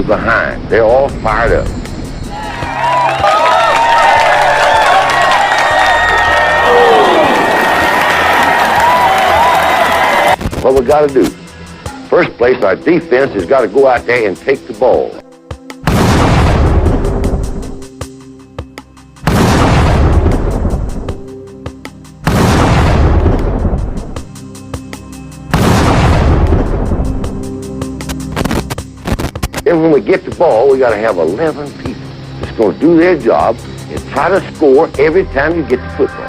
We're behind. They're all fired up. What we got to do? First place, our defense has got to go out there and take the ball. Then when we get the ball, we got to have 11 people that's going to do their job and try to score every time you get the football.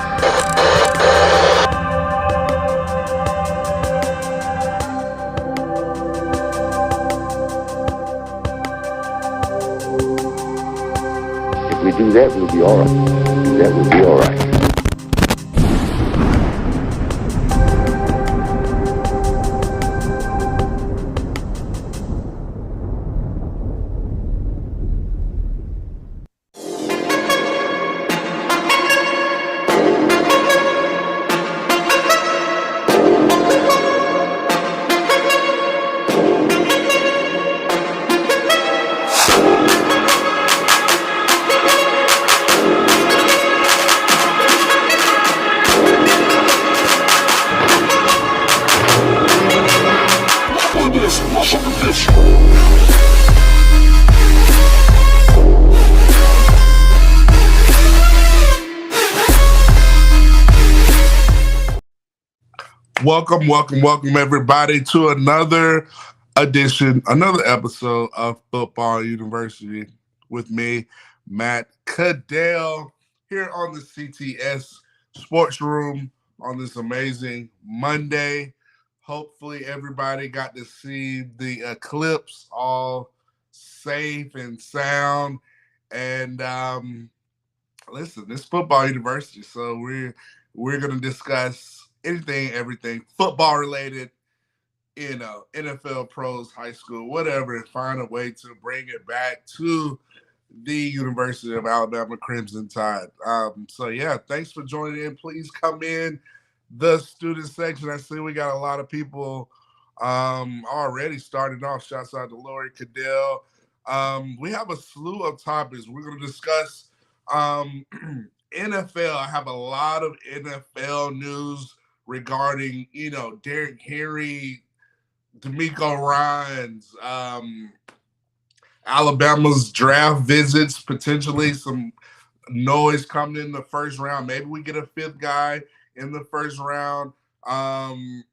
If we do that, we'll be all right. That will be all right. Welcome, everybody, to another episode of Football University with me, Matt Caddell, here on the CTS-Sports room on this amazing Monday. Hopefully, everybody got to see the eclipse all safe and sound. And listen, this Football University, so we're going to discuss anything, everything football related, NFL, pros, high school, whatever, and find a way to bring it back to the University of Alabama Crimson Tide. So yeah, thanks for joining in. Please come in the student section. I see we got a lot of people already starting off. Shouts out to Lori Caddell. We have a slew of topics. We're going to discuss NFL. I have a lot of NFL news regarding, Derrick Henry, DeMeco Ryans, Alabama's draft visits, potentially some noise coming in the first round. Maybe we get a fifth guy in the first round. And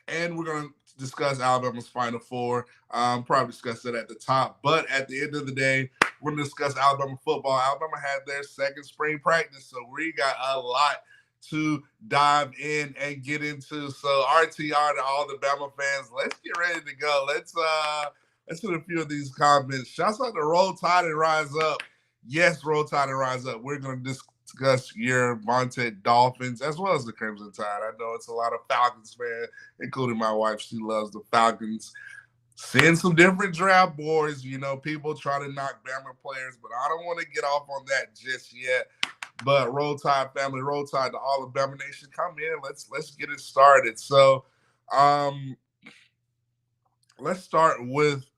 we're going to discuss Alabama's Final Four. Probably discuss that at the top. But at the end of the day, we're going to discuss Alabama football. Alabama had their second spring practice, so we got a lot to dive in and get into. So RTR to all the Bama fans, let's get ready to go. Let's hit a few of these comments. Shouts out to Roll Tide and Rise Up. Yes, Roll Tide and Rise Up. We're going to discuss your vaunted Dolphins as well as the Crimson Tide. I know it's a lot of Falcons fans, including my wife. She loves the Falcons. Seeing some different draft boards, people try to knock Bama players, but I don't want to get off on that just yet. But Roll Tide family, Roll Tide to all of Bama Nation, come in. Let's get it started. So, let's start with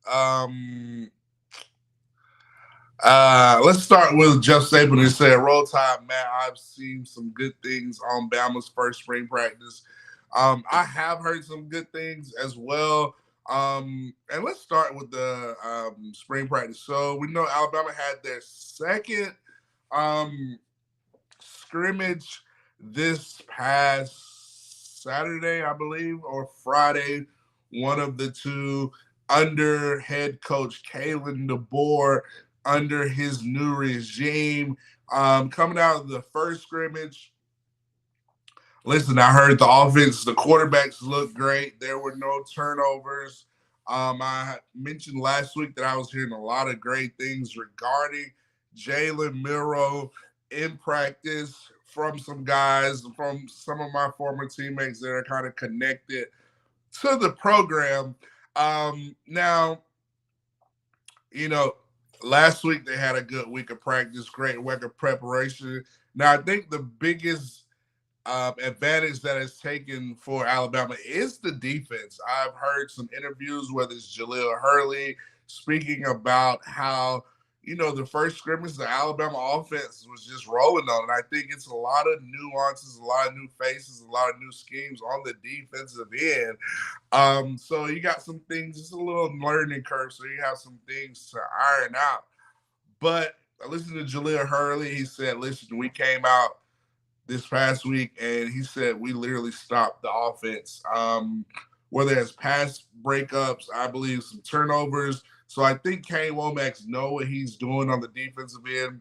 Jeff Saban, who said, "Roll Tide, Matt. I've seen some good things on Bama's first spring practice. I have heard some good things as well. And let's start with the spring practice. So we know Alabama had their second scrimmage this past Saturday, I believe, or Friday, one of the two, under head coach Kalen DeBoer, under his new regime. Coming out of the first scrimmage, listen, I heard the offense, the quarterbacks looked great. There were no turnovers. I mentioned last week that I was hearing a lot of great things regarding Jalen Milroe in practice from some guys, from some of my former teammates that are kind of connected to the program. Now, last week they had a good week of practice, great week of preparation. Now, I think the biggest advantage that is taken for Alabama is the defense. I've heard some interviews, whether it's Jaleel Hurley, speaking about how, the first scrimmage, the Alabama offense was just rolling on. And I think it's a lot of nuances, a lot of new faces, a lot of new schemes on the defensive end. So you got some things, just a little learning curve. So you have some things to iron out. But I listened to Jaleel Hurley. He said, listen, we came out this past week, and he said we literally stopped the offense. Whether it's pass breakups, I believe some turnovers. So I think Kane Womack know what he's doing on the defensive end.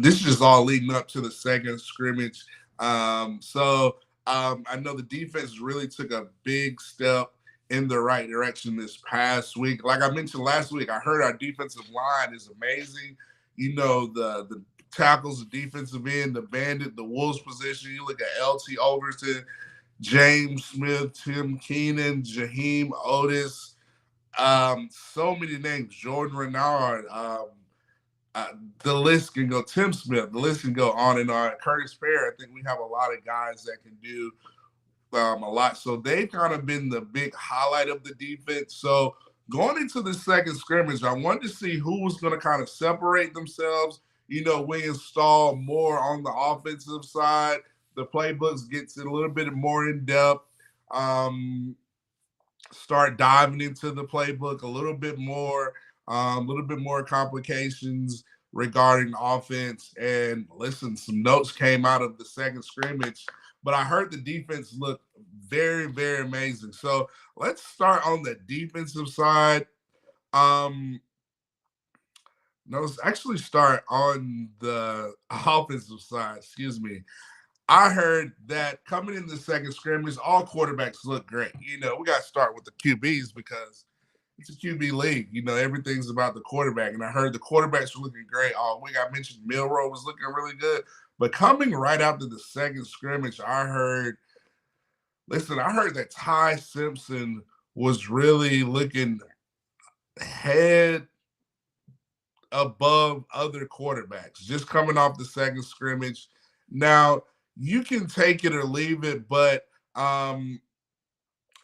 This is just all leading up to the second scrimmage. I know the defense really took a big step in the right direction this past week. Like I mentioned last week, I heard our defensive line is amazing. The tackles, the defensive end, the bandit, the Wolves position. You look at LT Overton, James Smith, Tim Keenan, Jaheim Otis, so many names, Jordan Renard, the list can go, Tim Smith, the list can go on and on. Curtis Perry, I think we have a lot of guys that can do a lot. So they've kind of been the big highlight of the defense. So going into the second scrimmage, I wanted to see who was going to kind of separate themselves. We install more on the offensive side. The playbooks gets a little bit more in depth. Start diving into the playbook a little bit more complications regarding offense. And listen, some notes came out of the second scrimmage, but I heard the defense look very, very amazing. So let's start on the defensive side. No, let's actually start on the offensive side. Excuse me. I heard that coming in the second scrimmage, all quarterbacks look great. We got to start with the QBs because it's a QB league. Everything's about the quarterback. And I heard the quarterbacks were looking great all week. I mentioned Milroe was looking really good. But coming right after the second scrimmage, I heard that Ty Simpson was really looking head above other quarterbacks, just coming off the second scrimmage. Now, you can take it or leave it, but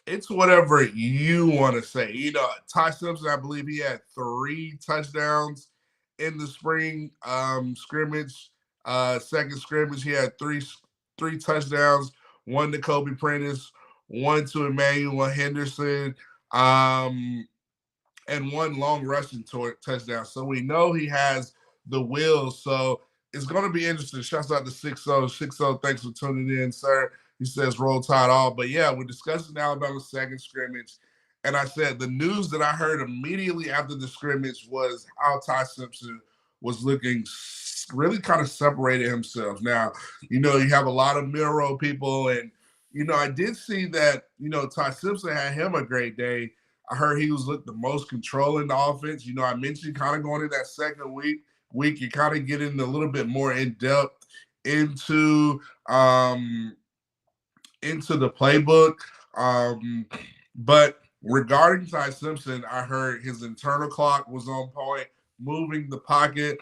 it's whatever you want to say. Ty Simpson, I believe he had 3 touchdowns in the spring scrimmage. Second scrimmage, he had three touchdowns, 1 to Kobe Prentice, 1 to Emmanuel Henderson, and 1 long rushing touchdown. So we know he has the wheels. So it's going to be interesting. Shouts out to 6-0. 6-0, thanks for tuning in, sir. He says roll tide all. But yeah, we're discussing Alabama's second scrimmage. And I said the news that I heard immediately after the scrimmage was how Ty Simpson was looking really kind of separated himself. Now, you have a lot of Milroe people. And, I did see that, Ty Simpson had him a great day. I heard he was the most control in the offense. I mentioned kind of going in that second week, you kind of get in a little bit more in depth into the playbook. But regarding Ty Simpson, I heard his internal clock was on point, moving the pocket.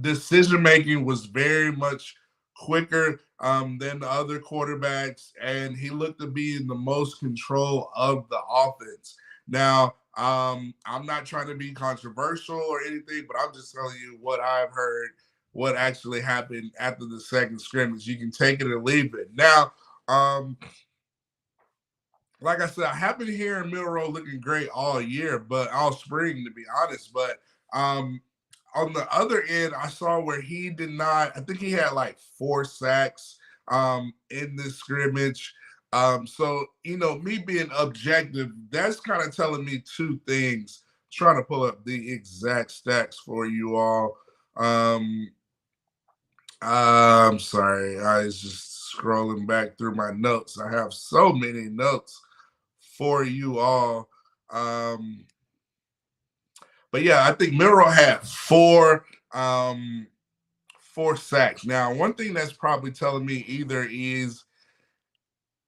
Decision making was very much quicker than the other quarterbacks, and he looked to be in the most control of the offense. Now, I'm not trying to be controversial or anything, but I'm just telling you what I've heard, what actually happened after the second scrimmage. You can take it or leave it. Now, like I said, I have been hearing Milroe looking great all year, but all spring, to be honest. But on the other end, I saw where he did not, I think he had like 4 sacks in this scrimmage. So, me being objective, that's kind of telling me 2 things. I'm trying to pull up the exact stats for you all. I'm sorry. I was just scrolling back through my notes. I have so many notes for you all. But yeah, I think Milroe had 4 sacks. Now, one thing that's probably telling me either his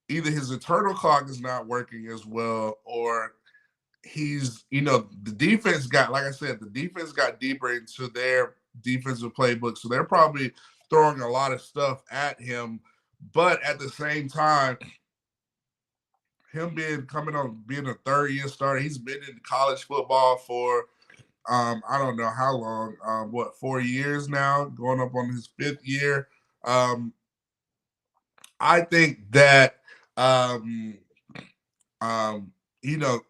internal clock is not working as well, or he's, the defense got, like I said, the defense got deeper into their defensive playbook. So they're probably throwing a lot of stuff at him. But at the same time, him being a third-year starter. He's been in college football for I don't know how long, 4 years now, going up on his fifth year. Um, I think that um, um, you know,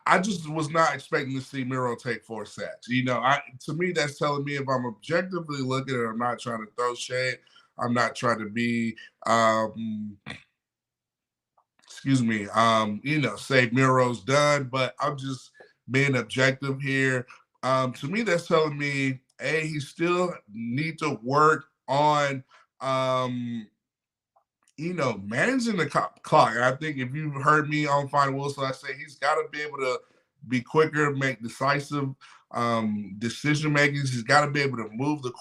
I just was not expecting to see Miro take 4 sacks. To me, that's telling me if I'm objectively looking at it, I'm not trying to throw shade. I'm not trying to be, say Miro's done, but I'm just being objective here. To me, that's telling me, he still need to work on, um, managing the clock. And I think if you've heard me on Fine Wilson, I say he's got to be able to be quicker, make decisive decision makings. He's got to be able to move the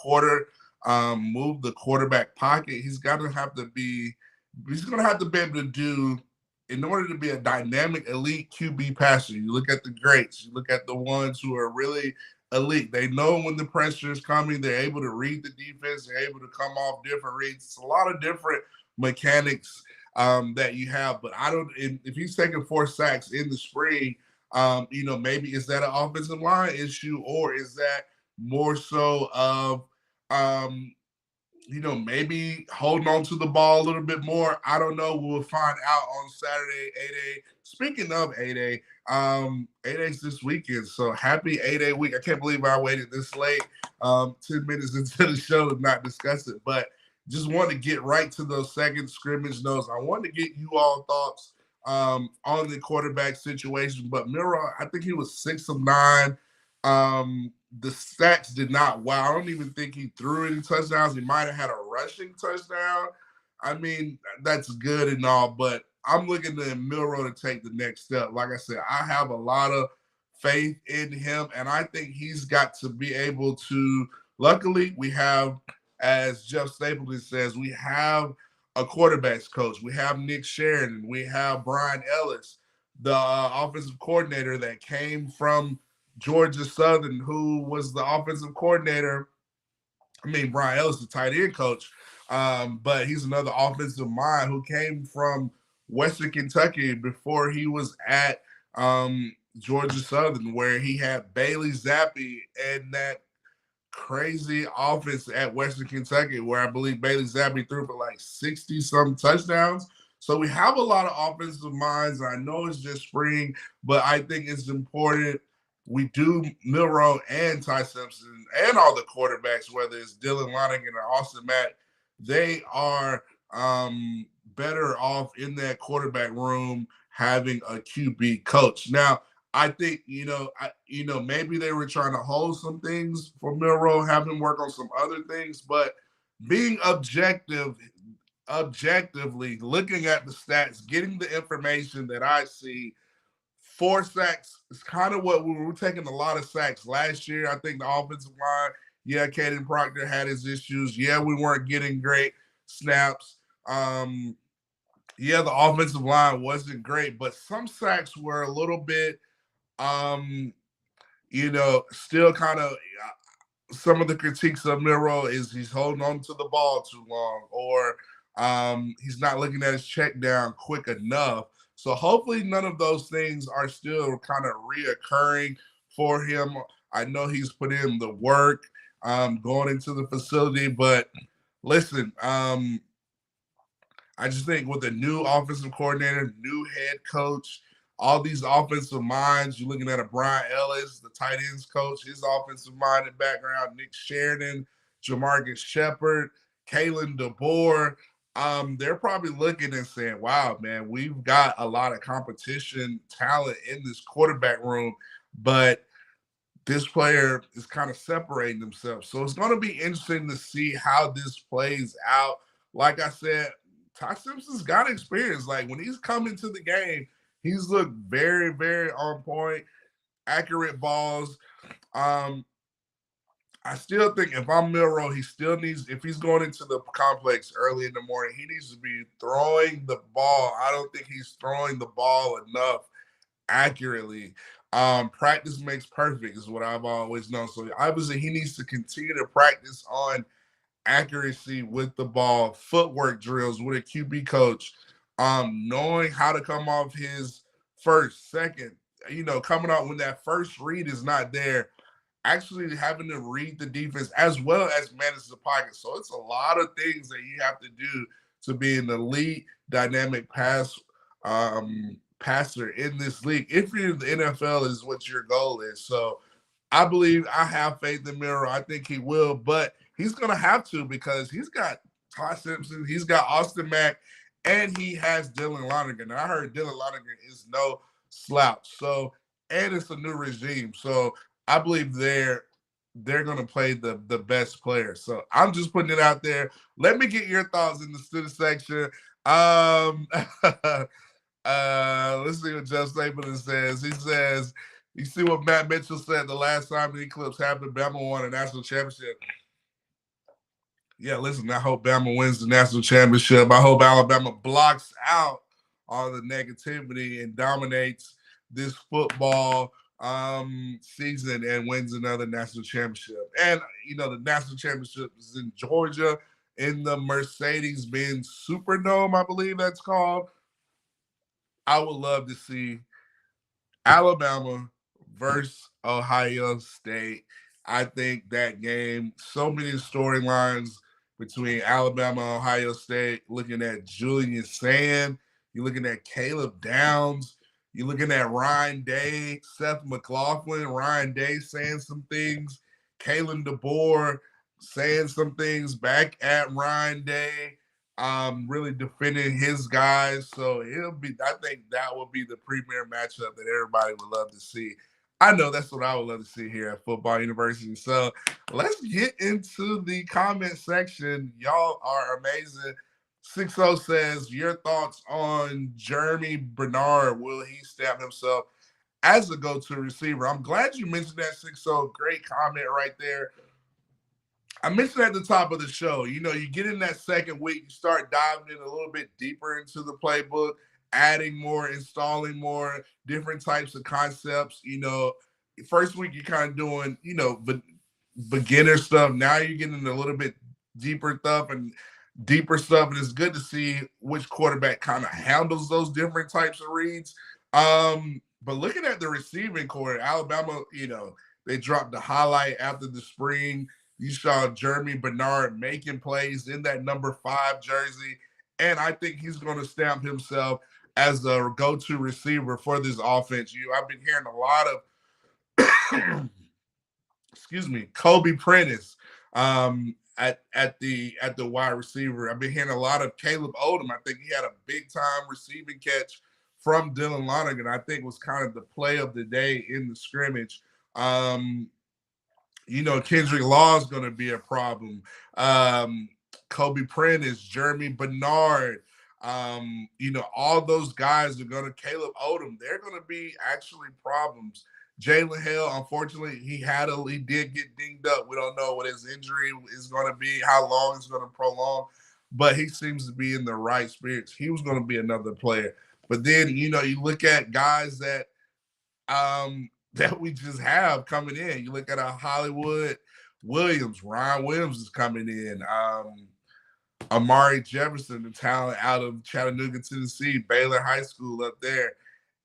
quarterback pocket. He's going to have to be able to do, in order to be a dynamic elite QB passer. You look at the greats, you look at the ones who are really elite. They know when the pressure is coming. They're able to read the defense. They're able to come off different reads. It's a lot of different mechanics that you have. But I don't. If he's taking 4 sacks in the spring, maybe is that an offensive line issue, or is that more so of maybe holding on to the ball a little bit more? I don't know. We'll find out on Saturday, 8A. Speaking of 8A, 8A's this weekend. So happy 8A week. I can't believe I waited this late, 10 minutes into the show to not discuss it. But just want to get right to those second scrimmage notes. I want to get you all thoughts on the quarterback situation. But Miro, I think he was 6 of 9. The stats did not. Wow, I don't even think he threw any touchdowns. He might have had a rushing touchdown. I mean, that's good and all, but I'm looking to Milroe to take the next step. Like I said, I have a lot of faith in him, and I think he's got to be able to. Luckily, we have, as Jeff Stapleton says, we have a quarterbacks coach. We have Nick Sheridan. We have Brian Ellis, the offensive coordinator that came from Georgia Southern, who was the offensive coordinator. Brian Ellis, the tight end coach, but he's another offensive mind who came from Western Kentucky before he was at Georgia Southern, where he had Bailey Zappi and that crazy offense at Western Kentucky, where I believe Bailey Zappi threw for like 60-some touchdowns. So we have a lot of offensive minds. I know it's just spring, but I think it's important we do Milroe and Ty Simpson and all the quarterbacks, whether it's Dylan Lonigan or Austin Matt, they are better off in that quarterback room having a QB coach. Now, I think, maybe they were trying to hold some things for Milroe, have him work on some other things, but being objectively looking at the stats, getting the information that I see, 4 sacks is kind of what we were taking a lot of sacks last year. I think the offensive line, Caden Proctor had his issues. We weren't getting great snaps. The offensive line wasn't great, but some sacks were a little bit, still kind of some of the critiques of Milroe is he's holding on to the ball too long, or he's not looking at his check down quick enough. So hopefully none of those things are still kind of reoccurring for him. I know he's put in the work going into the facility, but listen, I just think with a new offensive coordinator, new head coach, all these offensive minds, you're looking at a Brian Ellis, the tight ends coach, his offensive minded background, Nick Sheridan, Jamarcus Shepard, Kalen DeBoer. They're probably looking and saying, wow, man, we've got a lot of competition talent in this quarterback room, but this player is kind of separating themselves. So it's going to be interesting to see how this plays out. Like I said, Ty Simpson's got experience. Like when he's coming to the game, he's looked very, very on point, accurate balls. I still think if I'm Milroe, he still needs, if he's going into the complex early in the morning, he needs to be throwing the ball. I don't think he's throwing the ball enough accurately. Practice makes perfect is what I've always known. So obviously he needs to continue to practice on accuracy with the ball, footwork drills with a QB coach. knowing how to come off his first, second, coming out when that first read is not there, actually having to read the defense as well as manage the pocket. So it's a lot of things that you have to do to be an elite dynamic passer in this league. If you're in the NFL is what your goal is. So I have faith in Miro. I think he will, but he's gonna have to because he's got Ty Simpson, he's got Austin Mack, and he has Dylan Lonergan. And I heard Dylan Lonergan is no slouch. So, and it's a new regime. So I believe they're gonna play the best player. So I'm just putting it out there. Let me get your thoughts in the student section. Let's see what Jeff Stapleton says. He says, you see what Matt Mitchell said the last time the eclipse happened, Bama won a national championship. Yeah, listen, I hope Bama wins the national championship. I hope Alabama blocks out all the negativity and dominates this football season and wins another national championship. And, the national championship is in Georgia in the Mercedes-Benz Superdome, I believe that's called. I would love to see Alabama versus Ohio State. I think that game, so many storylines between Alabama and Ohio State, looking at Julian Sand, you're looking at Caleb Downs, you're looking at Ryan Day, Seth McLaughlin, Ryan Day saying some things, Kalen DeBoer saying some things back at Ryan Day, really defending his guys. So I think that will be the premier matchup that everybody would love to see. I know that's what I would love to see here at Football University. So let's get into the comment section. Y'all are amazing. 60 says, your thoughts on Jeremy Bernard. Will he stamp himself as a go-to receiver? I'm glad you mentioned that, 60. Great comment right there. I mentioned at the top of the show, you get in that second week, you start diving in a little bit deeper into the playbook, adding more, installing more, different types of concepts. First week you're kind of doing, beginner stuff. Now you're getting a little bit deeper stuff, and it's good to see which quarterback kind of handles those different types of reads. But looking at the receiving core, Alabama, they dropped the highlight after the spring. You saw Jeremy Bernard making plays in that number 5 jersey, and I think he's going to stamp himself as a go-to receiver for this offense. I've been hearing a lot of, Kobe Prentice at the wide receiver. I've been hearing a lot of Caleb Odom. I think he had a big-time receiving catch from Dylan Lonergan. I think was kind of the play of the day in the scrimmage. Kendrick Law is going to be a problem. Kobe Prentice, Jeremy Bernard, all those guys are going to, Caleb Odom, they're going to be actually problems. Jalen Hill, unfortunately, he did get dinged up. We don't know what his injury is going to be, how long it's going to prolong, but he seems to be in the right spirits. He was going to be another player. But then, you look at guys that we just have coming in. You look at Hollywood Williams, Ryan Williams is coming in. Amari Jefferson, the talent out of Chattanooga, Tennessee, Baylor High School up there.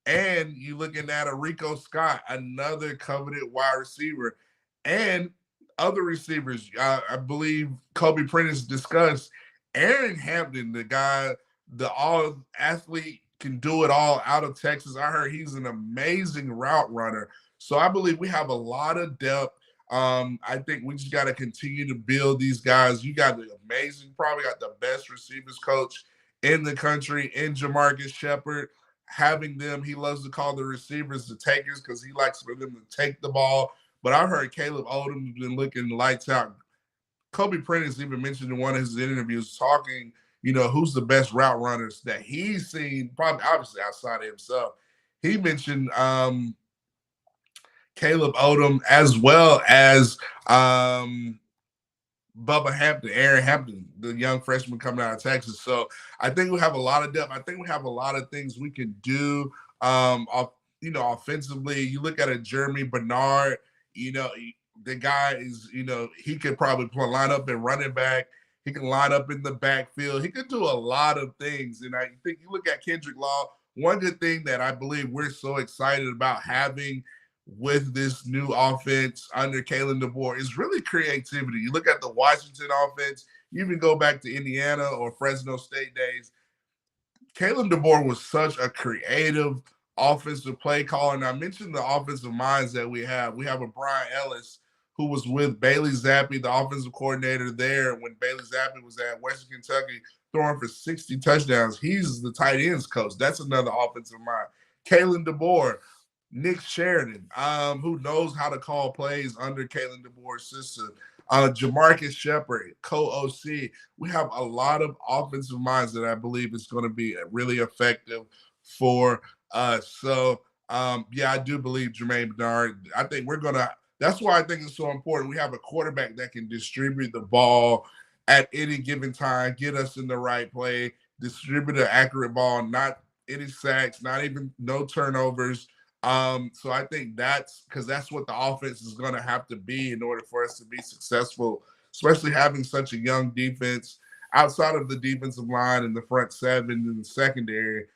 And you looking at Rico Scott, another coveted wide receiver, and other receivers. I believe Kobe Prentice discussed Aaron Hampton, the guy, the all athlete, can do it all out of Texas. I heard he's an amazing route runner. So I believe we have a lot of depth. I think we just got to continue to build these guys. You got the probably got the best receivers coach in the country in Jamarcus Shepard. Having them, he loves to call the receivers the takers because he likes for them to take the ball. But I heard Caleb Odom has been looking lights out. Kobe Prentice even mentioned in one of his interviews talking, who's the best route runners that he's seen, probably obviously outside of himself. He mentioned Caleb Odom as well as Bubba Hampton, Aaron Hampton, the young freshman coming out of Texas. So I think we have a lot of depth. I think we have a lot of things we can do offensively. You look at a Jeremy Bernard, the guy is, he could probably line up and running back. He can line up in the backfield. He can do a lot of things. And I think you look at Kendrick Law, one good thing that I believe we're so excited about having with this new offense under Kalen DeBoer is really creativity. You look at the Washington offense, you even go back to Indiana or Fresno State days. Kalen DeBoer was such a creative offensive play caller. And I mentioned the offensive minds that we have. We have a Brian Ellis who was with Bailey Zappi, the offensive coordinator there when Bailey Zappi was at Western Kentucky, throwing for 60 touchdowns. He's the tight ends coach. That's another offensive mind. Kalen DeBoer, Nick Sheridan, who knows how to call plays under Kalen DeBoer's system. Jamarcus Shepard, co-OC. We have a lot of offensive minds that I believe is going to be really effective for us. So, yeah, I do believe Jermaine Bernard. I think we're going to – that's why I think it's so important. We have a quarterback that can distribute the ball at any given time, get us in the right play, distribute an accurate ball, not any sacks, not even no turnovers. So I think that's because that's what the offense is going to have to be in order for us to be successful, especially having such a young defense outside of the defensive line and the front seven and the secondary.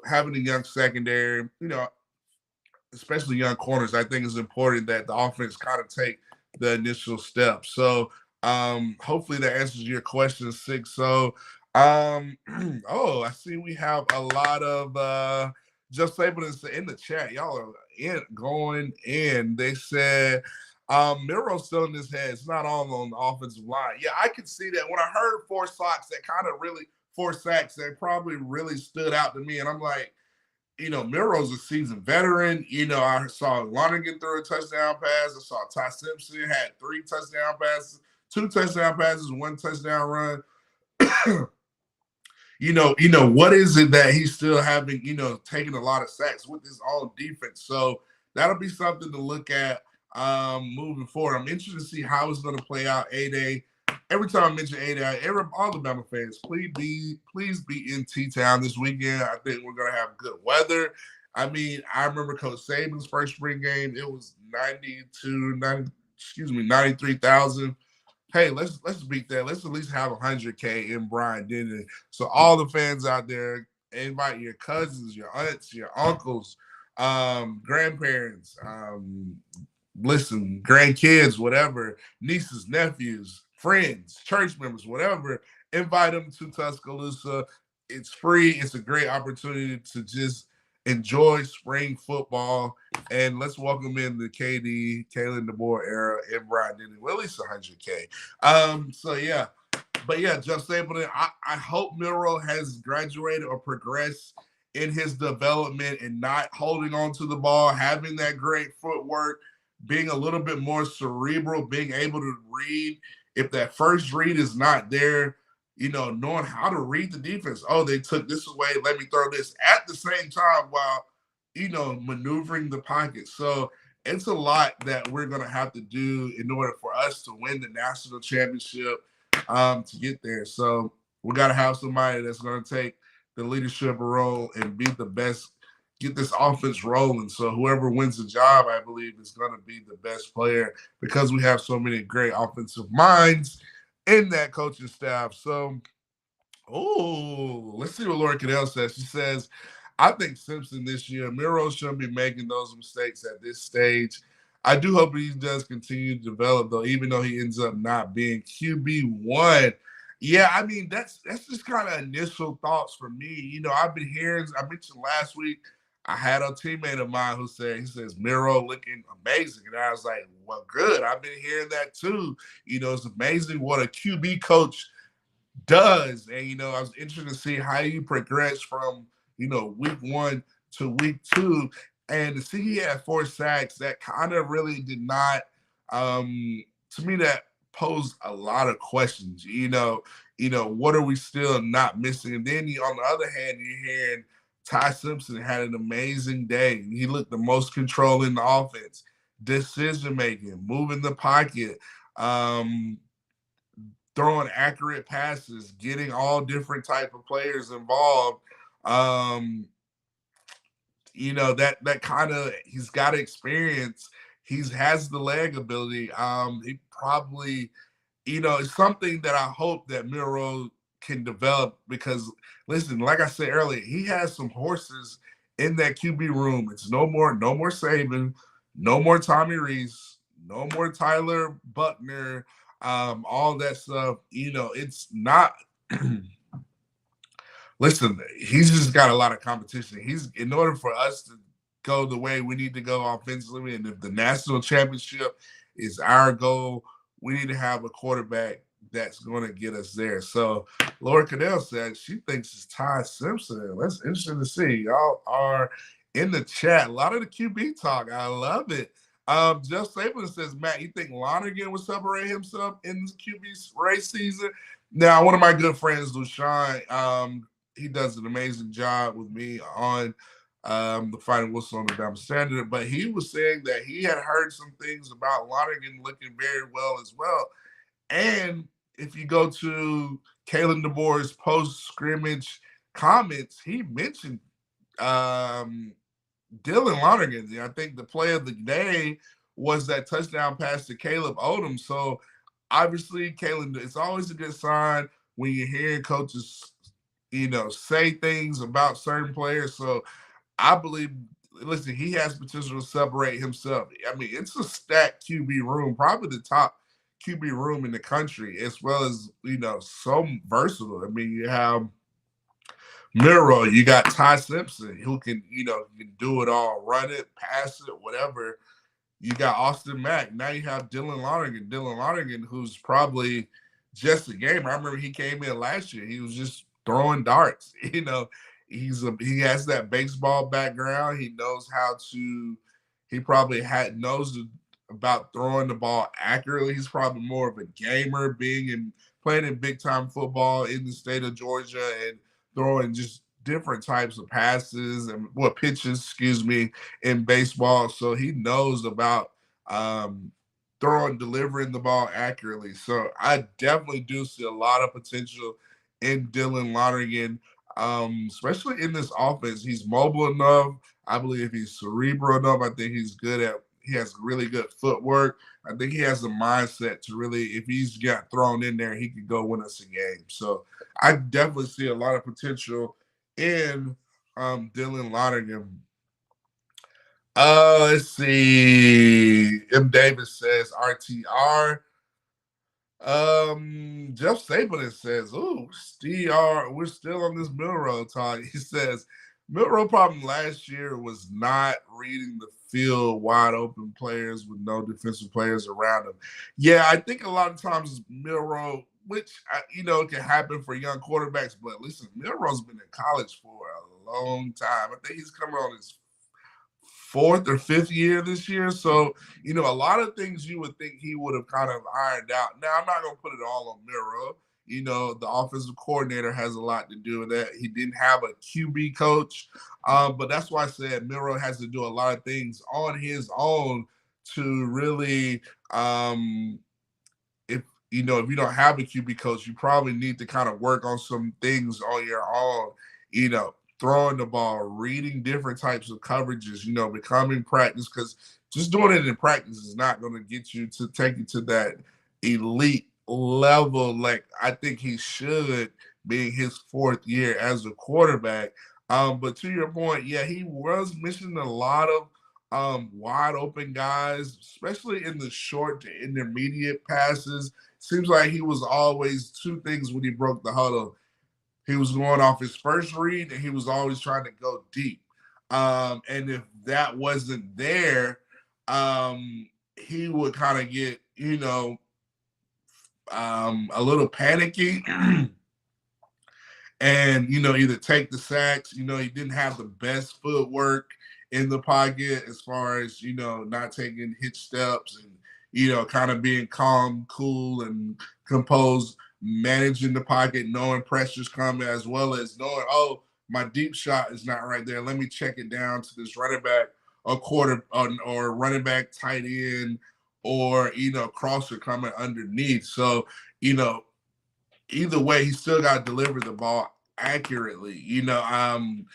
Having a young secondary, especially young corners, I think is important that the offense kind of take the initial step. So hopefully that answers your question, Six. So oh, I see we have a lot of just able to in the chat. Y'all are going in. They said Miro's still in his head. It's not all on the offensive line. Yeah, I could see that. When I heard 4 sacks, that probably really stood out to me. And I'm like, Miro's a seasoned veteran. I saw Lonergan throw a touchdown pass. I saw Ty Simpson had 3 touchdown passes, 2 touchdown passes, 1 touchdown run. What is it that he's still having, taking a lot of sacks with his own defense? So that'll be something to look at moving forward. I'm interested to see how it's going to play out. A-Day. Every time I mention A-Day, all the Bama fans, please be in T-Town this weekend. I think we're going to have good weather. I mean, I remember Coach Saban's first spring game. It was 93,000. Hey, let's beat that. Let's at least have 100K in Bryant-Denton. So all the fans out there, invite your cousins, your aunts, your uncles, grandparents, grandkids, whatever, nieces, nephews, friends, church members, whatever. Invite them to Tuscaloosa. It's free. It's a great opportunity to just enjoy spring football, and let's welcome in the KD, Kalen DeBoer era in Bryant-Denton. Well, at least 100K. So yeah, but yeah, Jeff Stapleton. I hope Miro has graduated or progressed in his development and not holding on to the ball, having that great footwork, being a little bit more cerebral, being able to read. If that first read is not there, knowing how to read the defense. Oh, they took this away. Let me throw this at the same time while, maneuvering the pocket. So it's a lot that we're going to have to do in order for us to win the national championship to get there. So we got to have somebody that's going to take the leadership role and be the best, get this offense rolling. So whoever wins the job, I believe, is going to be the best player because we have so many great offensive minds in that coaching staff. So, let's see what Laura Caddell says. She says, I think Simpson this year, Miro shouldn't be making those mistakes at this stage. I do hope he does continue to develop, though, even though he ends up not being QB1. Yeah, I mean, that's just kind of initial thoughts for me. I've been hearing, I mentioned last week, I had a teammate of mine who says, Miro looking amazing. And I was like, well, good. I've been hearing that too. It's amazing what a QB coach does. And, I was interested to see how you progress from, week 1 to week 2. And to see he had 4 sacks, that kind of really did not, to me, that posed a lot of questions. What are we still not missing? And then on the other hand, you're hearing Ty Simpson had an amazing day. He looked the most control in the offense, decision-making, moving the pocket, throwing accurate passes, getting all different type of players involved. That kind of, he's got experience. He has the leg ability. He probably it's something that I hope that Miro can develop because, listen, like I said earlier, he has some horses in that QB room. It's no more Saban, no more Tommy Reese, no more Tyler Buckner, all that stuff. It's not. Listen, he's just got a lot of competition. He's in order for us to go the way we need to go offensively, and if the national championship is our goal, we need to have a quarterback that's going to get us there. So, Laura Caddell said she thinks it's Ty Simpson. That's interesting to see. Y'all are in the chat. A lot of the QB talk. I love it. Jeff Saban says, Matt, you think Lonergan would separate himself in the QB race season? Now, one of my good friends, Lushawn, he does an amazing job with me on the Fighting Whistle on the Bama Standard, but he was saying that he had heard some things about Lonergan looking very well as well. And if you go to Kalen DeBoer's post-scrimmage comments, he mentioned Dylan Lonergan. I think the play of the day was that touchdown pass to Caleb Odom. So obviously, Kalen, it's always a good sign when you're hearing coaches say things about certain players. So I believe, listen, he has potential to separate himself. I mean, it's a stacked QB room, probably the top QB room in the country, as well as, so versatile. I mean, you have Miro, you got Ty Simpson, who can, can do it all, run it, pass it, whatever. You got Austin Mack. Now you have Dylan Lonergan. Dylan Lonergan, who's probably just a gamer. I remember he came in last year. He was just throwing darts. He has that baseball background. He knows how to. He probably knows about throwing the ball accurately. He's probably more of a gamer, playing in big time football in the state of Georgia and throwing just different types of passes and pitches, in baseball. So he knows about delivering the ball accurately. So I definitely do see a lot of potential in Dylan Lonergan, especially in this offense. He's mobile enough. I believe he's cerebral enough. I think he has really good footwork. I think he has the mindset to really, if he's got thrown in there, he could go win us a game. So I definitely see a lot of potential in Dylan Lonergan. Let's see. M. Davis says RTR. Jeff Saban says, "Ooh, we're still on this Milrow talk." He says, "Milrow problem last year was not reading the field, wide open players with no defensive players around him." Yeah, I think a lot of times Milrow, which can happen for young quarterbacks, but listen, Milrow's been in college for a long time. I think he's coming on his fourth or fifth year this year. So, a lot of things you would think he would have kind of ironed out. Now, I'm not going to put it all on Miro. The offensive coordinator has a lot to do with that. He didn't have a QB coach, but that's why I said Miro has to do a lot of things on his own to really, if you don't have a QB coach, you probably need to kind of work on some things on your own, throwing the ball, reading different types of coverages, becoming practice, because just doing it in practice is not going to get you to take you to that elite level like I think he should, being his fourth year as a quarterback. But to your point, yeah, he was missing a lot of wide open guys, especially in the short to intermediate passes. Seems like he was always two things when he broke the huddle. He was going off his first read, and he was always trying to go deep. And if that wasn't there, he would kind of get, a little panicky and, either take the sacks. He didn't have the best footwork in the pocket as far as, not taking hitch steps and, kind of being calm, cool, and composed, managing the pocket, knowing pressure's coming, as well as knowing, oh, my deep shot is not right there. Let me check it down to this running back, or running back tight end, or, crosser coming underneath. So, either way, he still got to deliver the ball accurately. The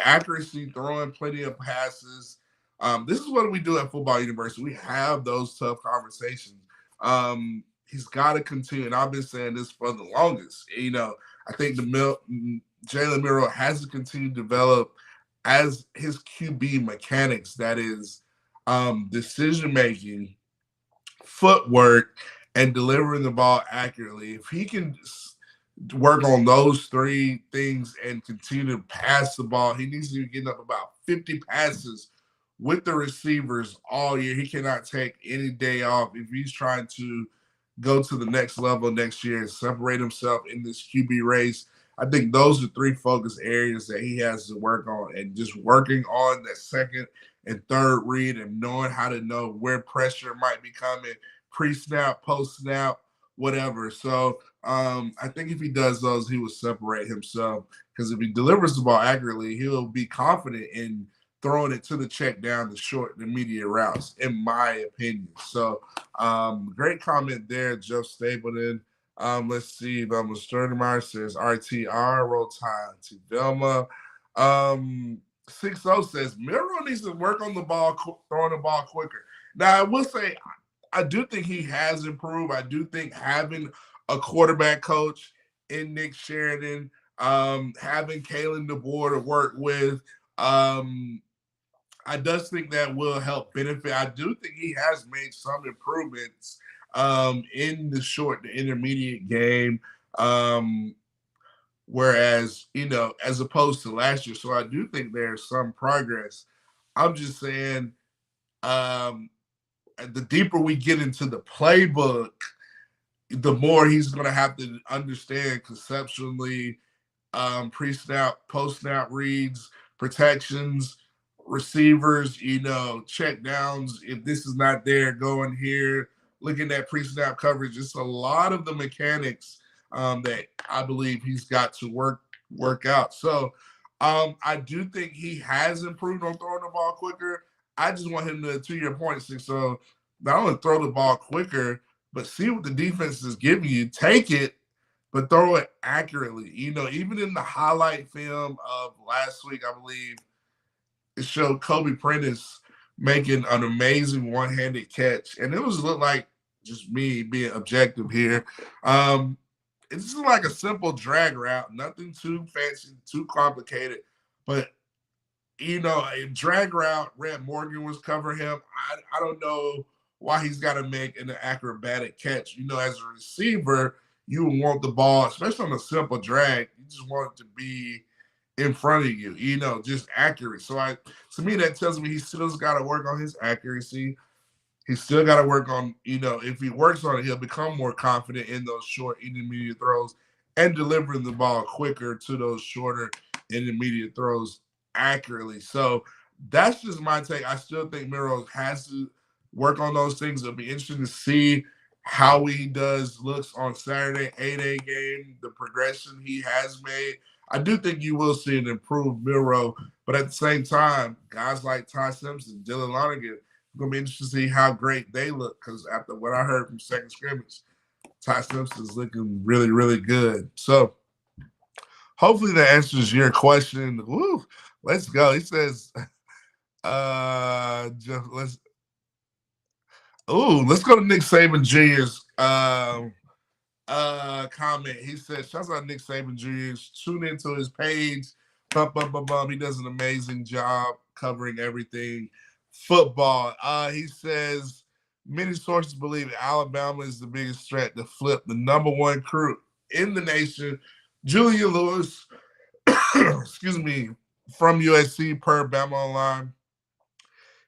accuracy, throwing plenty of passes. This is what we do at Football University. We have those tough conversations. He's got to continue, and I've been saying this for the longest. I think Jalen Milroe has to continue to develop as his QB mechanics. That is decision making, footwork, and delivering the ball accurately. If he can work on those three things and continue to pass the ball, he needs to be getting up about 50 passes with the receivers all year. He cannot take any day off if he's trying to go to the next level next year and separate himself in this QB race. I think those are three focus areas that he has to work on, and just working on that second and third read and knowing how to know where pressure might be coming, pre-snap, post-snap, whatever. So I think if he does those, he will separate himself, because if he delivers the ball accurately, he'll be confident in throwing it to the check down, the short and immediate routes, in my opinion. So great comment there, Jeff Stapleton. Let's see. Sternemeyer says RTR, roll time to Velma. 60 says Milroe needs to work on the ball, throwing the ball quicker. Now, I will say, I do think he has improved. I do think having a quarterback coach in Nick Sheridan, having Kalen DeBoer to work with, I just think that will help benefit. I do think he has made some improvements in the short to intermediate game, whereas, as opposed to last year. So I do think there's some progress. I'm just saying, the deeper we get into the playbook, the more he's going to have to understand conceptually, pre-snap, post-snap reads, protections, receivers, check downs. If this is not there, going here, looking at pre-snap coverage. It's a lot of the mechanics that I believe he's got to work out. So I do think he has improved on throwing the ball quicker. I just want him to your point, so not only throw the ball quicker, but see what the defense is giving you. Take it, but throw it accurately. Even in the highlight film of last week, I believe, it showed Kobe Prentice making an amazing one-handed catch. And it looked like, just me being objective here, it's just like a simple drag route, nothing too fancy, too complicated. But, a drag route, Red Morgan was covering him. I don't know why he's got to make an acrobatic catch. As a receiver, you want the ball, especially on a simple drag, you just want it to be in front of you, just accurate. So to me, that tells me he still's got to work on his accuracy. He's still got to work on, if he works on it, he'll become more confident in those short intermediate throws and delivering the ball quicker to those shorter intermediate throws accurately. So that's just my take. I still think Milroe has to work on those things. It'll be interesting to see how he looks on Saturday, 8A game, the progression he has made. I do think you will see an improved Milroe, but at the same time, guys like Ty Simpson, Dylan Lonergan, it's going to be interesting to see how great they look, because after what I heard from second scrimmage, Ty Simpson's looking really, really good. So hopefully that answers your question. Woo, let's go. He says, let's go to Nick Saban Jr.'s comment. He says, shouts out Nick Saban Jr. Tune into his page. He does an amazing job covering everything football. He says, many sources believe Alabama is the biggest threat to flip the number one recruit in the nation, Julian Lewis, excuse me, from USC, per Bama Online.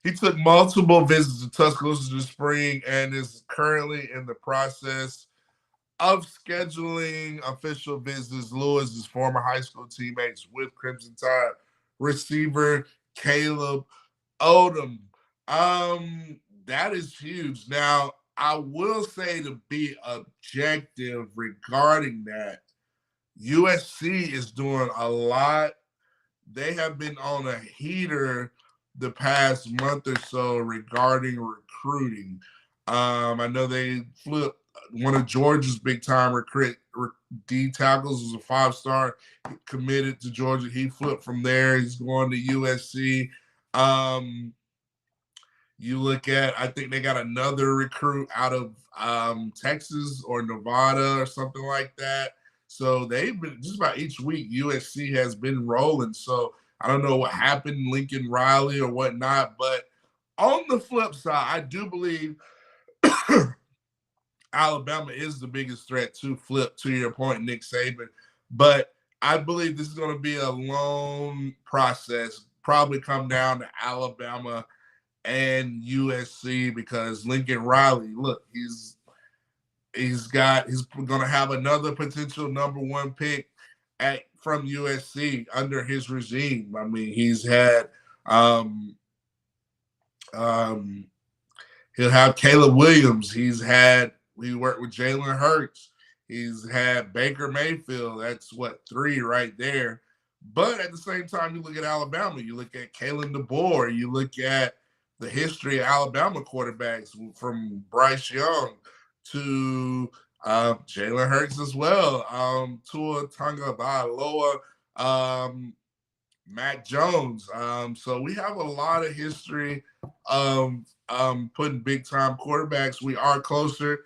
He took multiple visits to Tuscaloosa this spring and is currently in the process of scheduling official visits. Lewis is former high school teammates with Crimson Tide receiver Caleb Odom. That is huge. Now, I will say, to be objective regarding that, USC is doing a lot. They have been on a heater the past month or so regarding recruiting. I know they flipped one of Georgia's big-time D tackles, was a 5-star, committed to Georgia. He flipped from there. He's going to USC. You look at, I think they got another recruit out of Texas or Nevada or something like that. So they've been just about each week, USC has been rolling. So I don't know what happened, Lincoln Riley or whatnot. But on the flip side, I do believe Alabama is the biggest threat to flip, to your point, Nick Saban. But I believe this is going to be a long process, probably come down to Alabama and USC, because Lincoln Riley, look, he's going to have another potential number one pick from USC under his regime. I mean, he's had um, um, he'll have Caleb Williams. He worked with Jalen Hurts. He's had Baker Mayfield. That's what, 3 right there. But at the same time, you look at Alabama. You look at Kalen DeBoer. You look at the history of Alabama quarterbacks, from Bryce Young to Jalen Hurts as well, Tua Tagovailoa, Matt Jones. So we have a lot of history of putting big time quarterbacks. We are closer.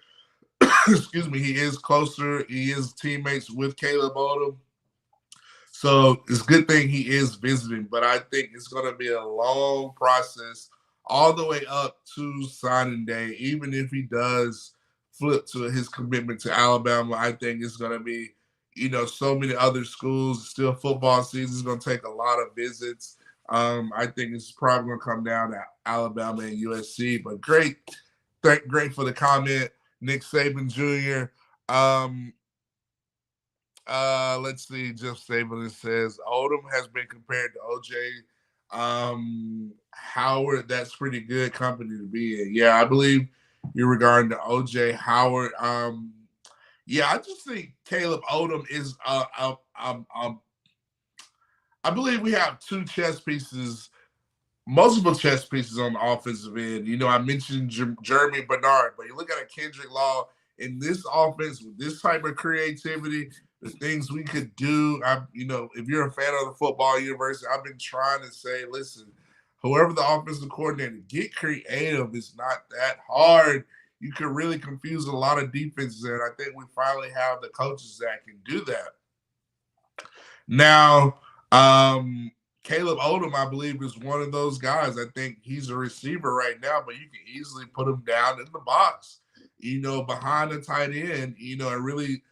Excuse me. He is closer. He is teammates with Caleb Odom. So it's a good thing he is visiting, but I think it's going to be a long process all the way up to signing day. Even if he does flip to his commitment to Alabama, I think it's going to be, so many other schools. Still, football season is going to take a lot of visits. I think it's probably going to come down to Alabama and USC. But great for the comment, Nick Saban Jr. Let's see. Jeff Saban says Odom has been compared to OJ Howard. That's pretty good company to be in. Yeah, I believe you're regarding to OJ Howard. Yeah, I just think Caleb Odom is. I believe we have two chess pieces, multiple chess pieces on the offensive end. I mentioned Jeremy Bernard, but you look at a Kendrick Law in this offense with this type of creativity, the things we could do. If you're a fan of the football university, I've been trying to say, listen, whoever the offensive coordinator, get creative. It's not that hard. You can really confuse a lot of defenses, and I think we finally have the coaches that can do that. Now, Caleb Odom, I believe, is one of those guys. I think he's a receiver right now, but you can easily put him down in the box, behind the tight end, and really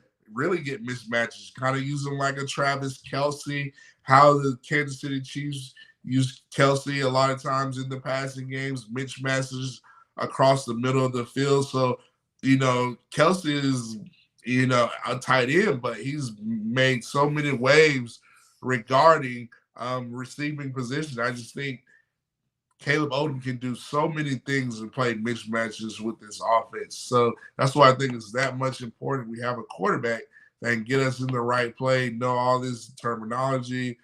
get mismatches. Kind of use him like a Travis Kelce, how the Kansas City Chiefs use Kelce a lot of times in the passing games, mismatches across the middle of the field. So, Kelce is, a tight end, but he's made so many waves regarding receiving position. I just think Caleb Odom can do so many things and play mismatches with this offense. So that's why I think it's that much important we have a quarterback that can get us in the right play, know all this terminology,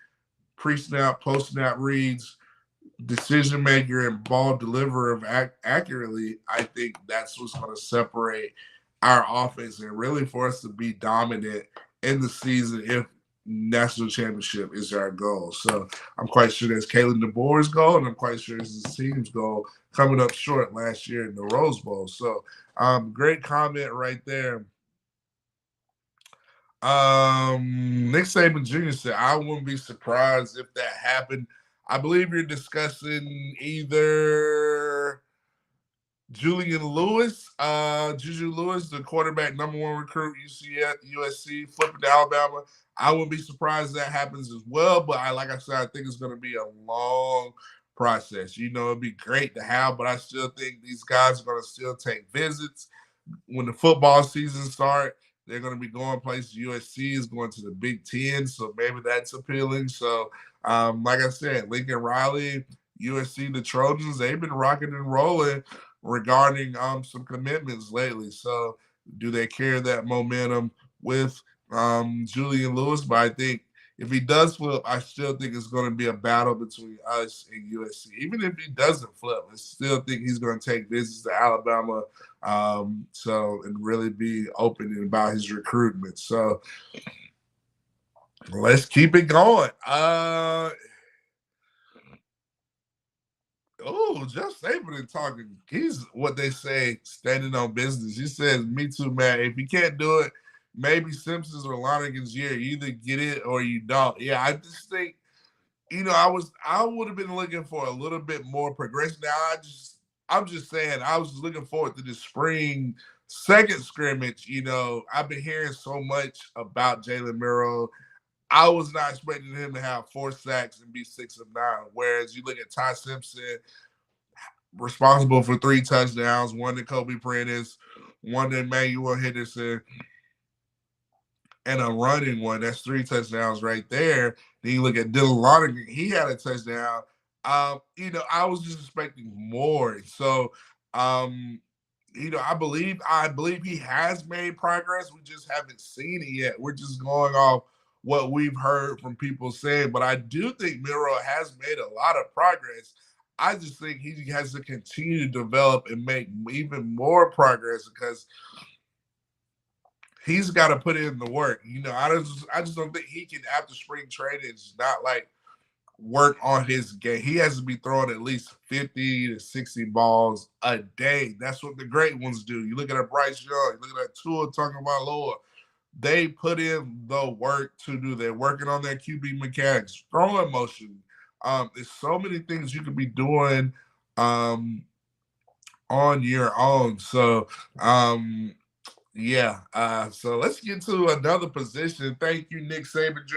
pre-snap, post-snap reads, decision maker, and ball deliverer accurately. I think that's what's going to separate our offense and really for us to be dominant in the season if national championship is our goal. So I'm quite sure that's Kalen DeBoer's goal, and I'm quite sure it's his team's goal, coming up short last year in the Rose Bowl. So great comment right there. Nick Saban Jr. said, I wouldn't be surprised if that happened. I believe you're discussing either Julian Lewis, Juju Lewis, the quarterback, number 1 recruit, USC, flipping to Alabama. I wouldn't be surprised that happens as well, but like I said, I think it's going to be a long process. It'd be great to have, but I still think these guys are going to still take visits. When the football season starts, they're going to be going places. USC is going to the Big Ten, so maybe that's appealing. So, like I said, Lincoln Riley, USC, the Trojans, they've been rocking and rolling regarding some commitments lately. So do they carry that momentum with Julian Lewis? But I think if he does flip, I still think it's going to be a battle between us and USC. Even if he doesn't flip, I still think he's going to take visits to Alabama, and really be open about his recruitment. So let's keep it going. Oh, Jeff Saban talking. He's what they say, standing on business. He says, "Me too, man. If you can't do it, maybe Simpsons or Lonergan's year. You either get it or you don't." Yeah, I just think I would have been looking for a little bit more progression. Now I'm just saying I was looking forward to the spring second scrimmage. I've been hearing so much about Jalen Miro. I was not expecting him to have 4 sacks and be 6 of 9. Whereas you look at Ty Simpson, responsible for 3 touchdowns, one to Kobe Prentice, one to Emmanuel Henderson, and a running one. That's 3 touchdowns right there. Then you look at Dylan Lonergan, he had a touchdown. I was just expecting more. So, I believe he has made progress. We just haven't seen it yet. We're just going off what we've heard from people saying. But I do think Miro has made a lot of progress. I just think he has to continue to develop and make even more progress because he's got to put in the work. I just don't think he can after spring training. It's not like work on his game. He has to be throwing at least 50 to 60 balls a day. That's what the great ones do. You look at a Bryce Young, you look at that Tua Tagovailoa. They put in the work to do. They're working on their QB mechanics, throwing motion. There's so many things you could be doing on your own. So, yeah. So let's get to another position. Thank you, Nick Saban Jr.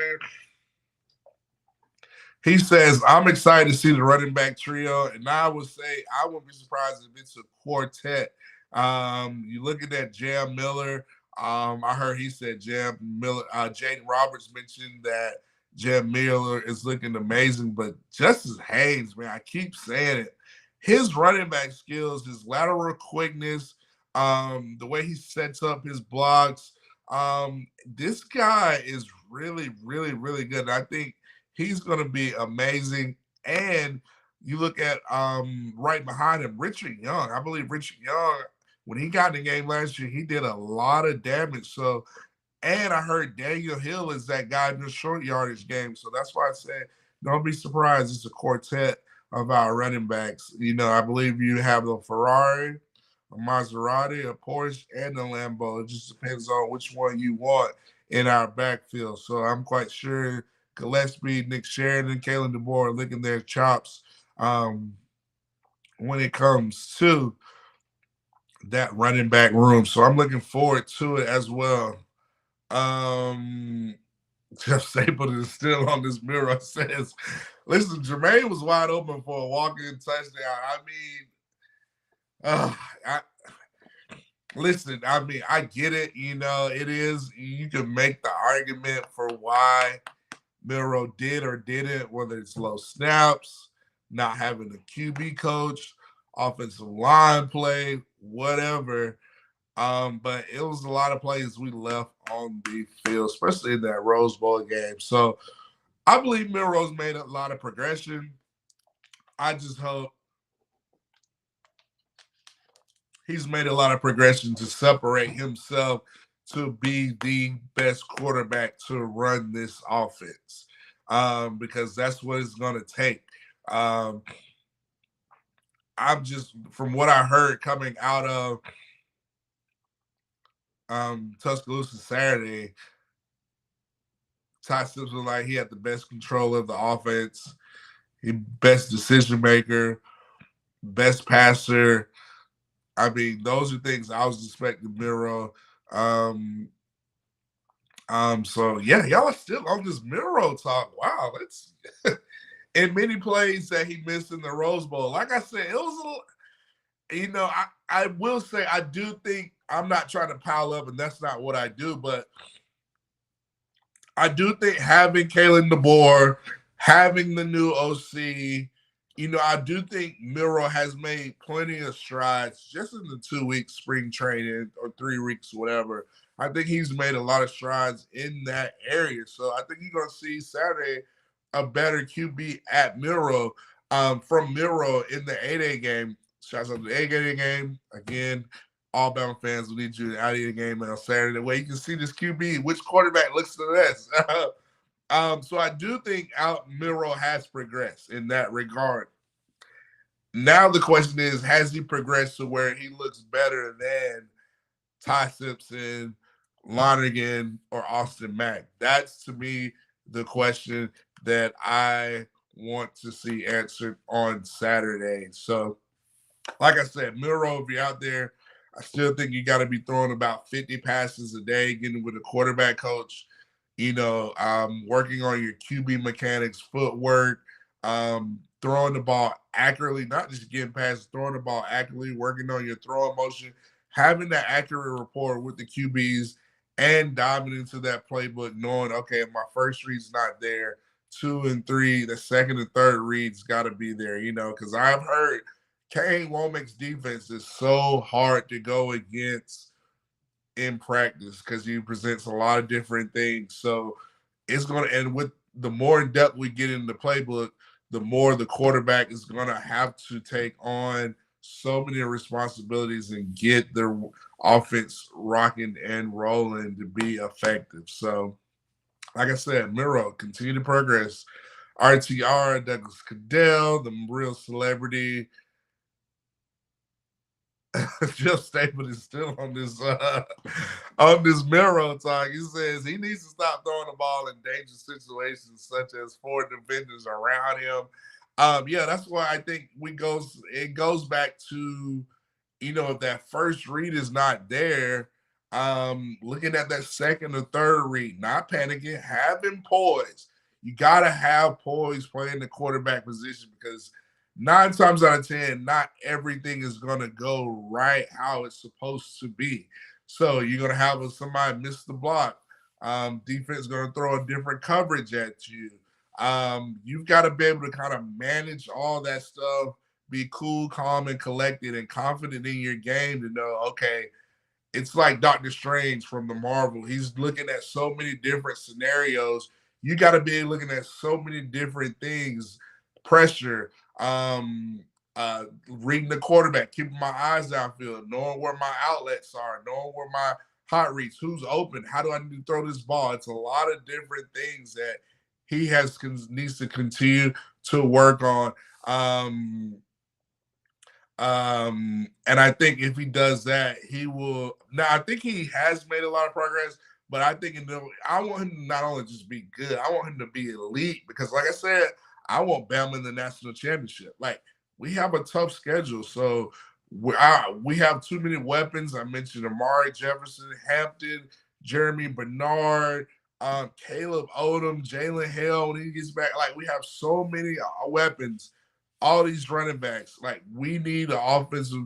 He says, I'm excited to see the running back trio. And I would say I wouldn't be surprised if it's a quartet. You look at that Jam Miller. I heard he said Jam Miller, Jaden Roberts mentioned that Jam Miller is looking amazing, but Justice Haynes, man, I keep saying it. His running back skills, his lateral quickness, the way he sets up his blocks, this guy is really, really, really good. And I think he's going to be amazing. And you look at right behind him, Richard Young. I believe Richard Young, when he got in the game last year, he did a lot of damage. So, and I heard Daniel Hill is that guy in the short yardage game. So that's why I said, don't be surprised. It's a quartet of our running backs. I believe you have the Ferrari, a Maserati, a Porsche, and a Lambo. It just depends on which one you want in our backfield. So I'm quite sure Gillespie, Nick Sheridan, Kalen DeBoer are licking their chops when it comes to that running back room. So I'm looking forward to it as well. Jeff Stapleton is still on this mirror. Says, listen, Jermaine was wide open for a walk-in touchdown. I get it. It is. You can make the argument for why Miro did or didn't, whether it's low snaps, not having a QB coach, offensive line play, whatever. But it was a lot of plays we left on the field, especially in that Rose Bowl game. So I believe Miro's made a lot of progression. I just hope he's made a lot of progression to separate himself to be the best quarterback to run this offense, because that's what it's going to take. I'm just, from what I heard coming out of Tuscaloosa Saturday, Ty Simpson, like, he had the best control of the offense, he best decision maker, best passer. I mean, those are things I was expecting Miro. So yeah, y'all are still on this Miro talk. Wow, that's in many plays that he missed in the Rose Bowl. Like I said, it was I will say I do think, I'm not trying to pile up, and that's not what I do, but I do think having Kalen DeBoer, having the new OC, I do think Miro has made plenty of strides just in the 2 week spring training or 3 weeks, whatever. I think he's made a lot of strides in that area. So I think you're going to see Saturday a better QB at Miro, from Miro in the 8A game. Shouts out to the 8A game. Again, Alabama fans, we need you out of the game on Saturday. Where you can see this QB, which quarterback looks the best. So I do think Miro has progressed in that regard. Now the question is, has he progressed to where he looks better than Ty Simpson, Lonergan, or Austin Mack? That's to me the question that I want to see answered on Saturday. So, like I said, Milroe, if you're out there, I still think you got to be throwing about 50 passes a day, getting with a quarterback coach, working on your QB mechanics, footwork, throwing the ball accurately, not just getting passes, throwing the ball accurately, working on your throwing motion, having that accurate rapport with the QBs, and diving into that playbook, knowing, okay, if my first read's not there, 2 and 3, the second and third reads got to be there, because I've heard Kane Womack's defense is so hard to go against in practice because he presents a lot of different things. So it's going to, and with the more in depth we get in the playbook, the more the quarterback is going to have to take on so many responsibilities and get their offense rocking and rolling to be effective. So, like I said, Miro, continue to progress. RTR, Douglas Caddell, the real celebrity. Jeff Stapleton is still on this Miro talk. He says he needs to stop throwing the ball in dangerous situations, such as 4 defenders around him. Yeah, that's why I think it goes back to, if that first read is not there, looking at that second or third read, not panicking, having poise. You gotta have poise playing the quarterback position because 9 times out of 10, not everything is going to go right how it's supposed to be. So you're going to have somebody miss the block. Defense is going to throw a different coverage at you. You've got to be able to kind of manage all that stuff, be cool, calm, and collected and confident in your game to know, okay, it's like Doctor Strange from the Marvel. He's looking at so many different scenarios. You got to be looking at so many different things, pressure, reading the quarterback, keeping my eyes downfield, knowing where my outlets are, knowing where my hot reads, who's open, how do I need to throw this ball? It's a lot of different things that he needs to continue to work on. And I think if he does that, he will. Now, I think he has made a lot of progress, but I think I want him to not only just be good, I want him to be elite because, like I said, I want Bama in the national championship. Like, we have a tough schedule, so we have too many weapons. I mentioned Amari Jefferson, Hampton, Jeremy Bernard, Caleb Odom, Jalen Hale when he gets back. Like, we have so many weapons, all these running backs. Like, we need an offensive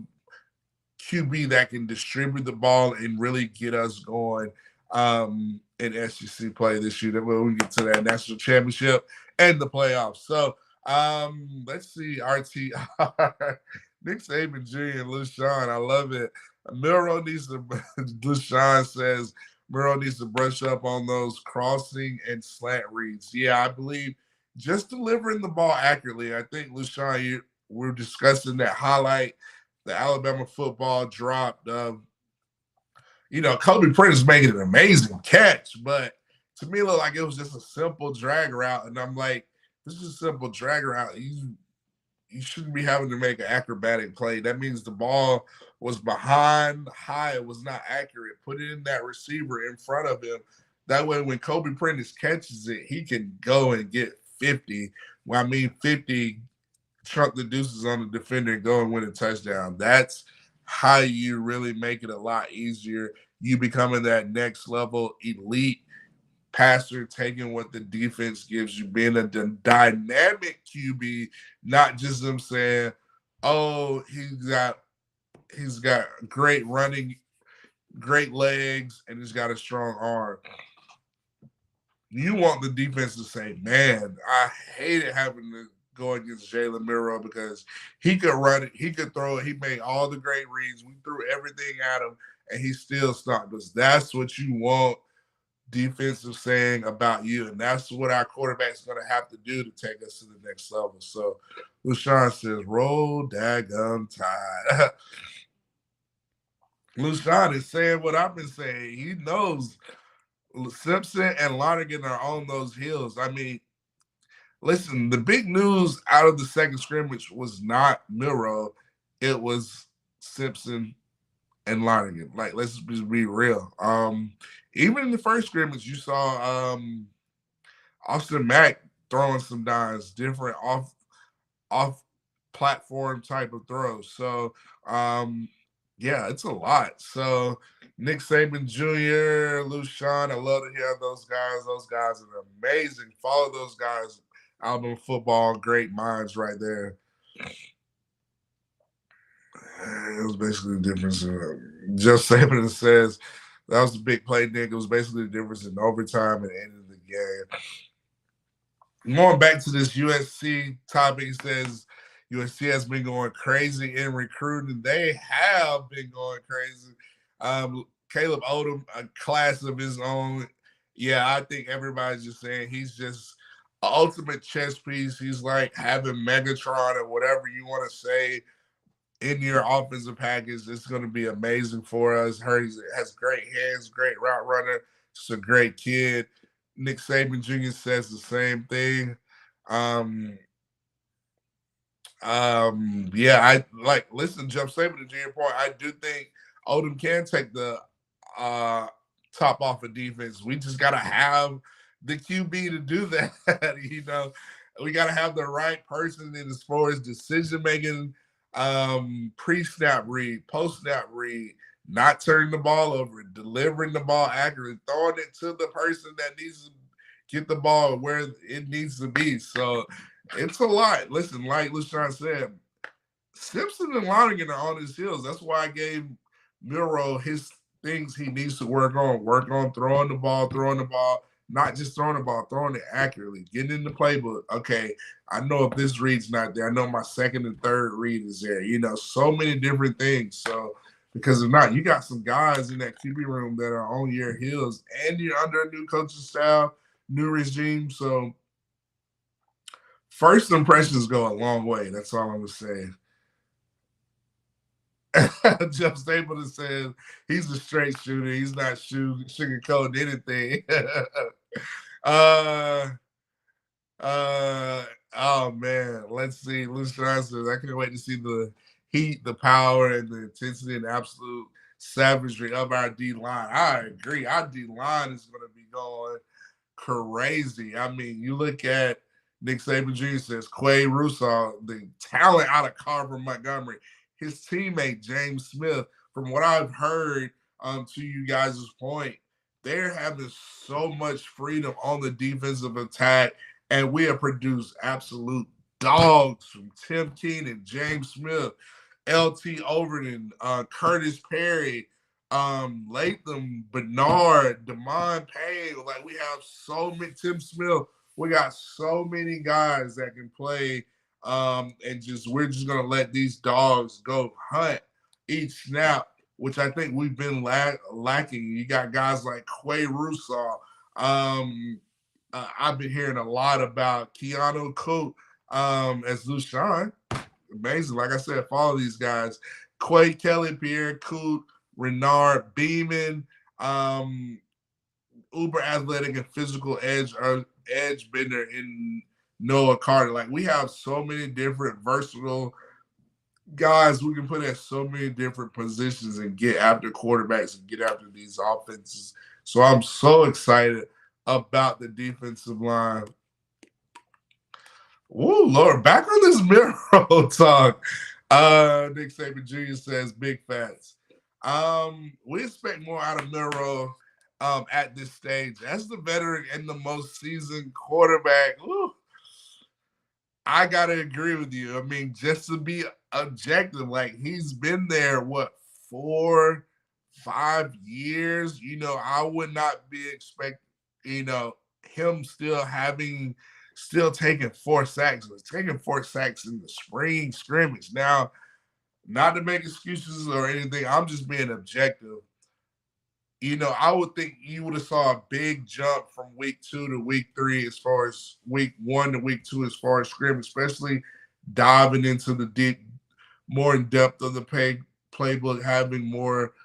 QB that can distribute the ball and really get us going in SEC play this year. When we get to that national championship and the playoffs. So let's see, RTR, Nick Saban Jr. and LaShawn. I love it. Milroe needs to, LaShawn says, Milroe needs to brush up on those crossing and slant reads. Yeah, I believe just delivering the ball accurately. I think, LaShawn, we're discussing that highlight, the Alabama football drop. Kobe Prentice making an amazing catch, but to me, it looked like it was just a simple drag route. And I'm like, this is a simple drag route. You shouldn't be having to make an acrobatic play. That means the ball was behind high. It was not accurate. Put it in that receiver in front of him. That way, when Kobe Prentice catches it, he can go and get 50. Well, I mean, 50, chunk the deuces on the defender and go and win a touchdown. That's how you really make it a lot easier. You becoming that next level elite passer, taking what the defense gives you, being a dynamic QB, not just them saying, "Oh, he's got great running, great legs, and he's got a strong arm." You want the defense to say, "Man, I hated having to go against Jalen Milroe because he could run it, he could throw it, he made all the great reads, we threw everything at him, and he still stopped us." That's what you want defensive saying about you, and that's what our quarterback's going to have to do to take us to the next level. So, LaShawn says, "Roll daggum tide." LaShawn is saying what I've been saying. He knows Simpson and Lonergan are on those heels. I mean, Listen, the big news out of the second scrimmage was not Miro, it was Simpson and Lonergan. Like, let's just be real. Even in the first scrimmage, you saw Austin Mack throwing some dimes, different off platform type of throws. So yeah, it's a lot. So Nick Saban Jr., Lou Sean, I love to hear those guys. Those guys are amazing. Follow those guys. Alabama football, great minds right there. It was basically the difference. Jeff Saban says that was the big play, Nick. It was basically the difference in overtime and the end of the game. Going back to this USC topic, he says USC has been going crazy in recruiting. They have been going crazy. Caleb Odom, a class of his own. Yeah, I think everybody's just saying he's just an ultimate chess piece. He's like having Megatron or whatever you want to say in your offensive package. It's going to be amazing for us. He has great hands, great route runner. Just a great kid. Nick Saban Jr. says the same thing. Yeah, I like listen, Jeff Saban, to your point, I do think Odom can take the top off of defense. We just gotta have the QB to do that. We gotta have the right person in as far as decision making, pre-snap read, post-snap read, not turning the ball over, delivering the ball accurately, throwing it to the person that needs to get the ball where it needs to be. So it's a lot. Listen, like LaShawn said, Simpson and Lonergan are on his heels. That's why I gave Miro his things he needs to work on. Work on throwing the ball, not just throwing the ball, throwing it accurately, getting in the playbook. Okay, I know if this read's not there, I know my second and third read is there. So many different things. So because if not, you got some guys in that QB room that are on your heels, and you're under a new coaching staff, new regime. So first impressions go a long way. That's all I'm saying. Jeff Stapleton says he's a straight shooter. He's not sugarcoating anything. Oh man, let's see. LaShawn says I can't wait to see the heat, the power, and the intensity and absolute savagery of our D line. I agree. Our D line is going to be going crazy. I mean, you look at Nick Saban Jr. says Quay Russo, the talent out of Carver Montgomery, his teammate James Smith. From what I've heard, to you guys' point, they're having so much freedom on the defensive attack, and we have produced absolute dogs from Tim Keenan, James Smith, LT Overton, Curtis Perry, Latham, Bernard, Damon Payne. Like, we have so many, Tim Smith. We got so many guys that can play, and we're just gonna let these dogs go hunt each snap, which I think we've been lacking. You got guys like Quay Russo. I've been hearing a lot about Keanu Coot as Lushan. Amazing. Like I said, follow these guys. Quay, Kelly, Pierre, Coot, Renard, Beeman, uber athletic and physical edge bender in Noah Carter. Like, we have so many different versatile guys we can put at so many different positions and get after quarterbacks and get after these offenses. So I'm so excited about the defensive line. Woo, Lord, back on this Miro talk. Nick Saban Jr. says big facts. We expect more out of Miro at this stage. As the veteran and the most seasoned quarterback, I gotta agree with you. I mean, just to be objective, like, he's been there, 4, 5 years? I would not be expecting, him still taking 4 sacks. Taking 4 sacks in the spring scrimmage. Now, not to make excuses or anything, I'm just being objective. I would think you would have saw a big jump from week 2 to week 3 as far as week 1 to week 2 as far as scrimmage, especially diving into the deep, more in depth of the playbook, having more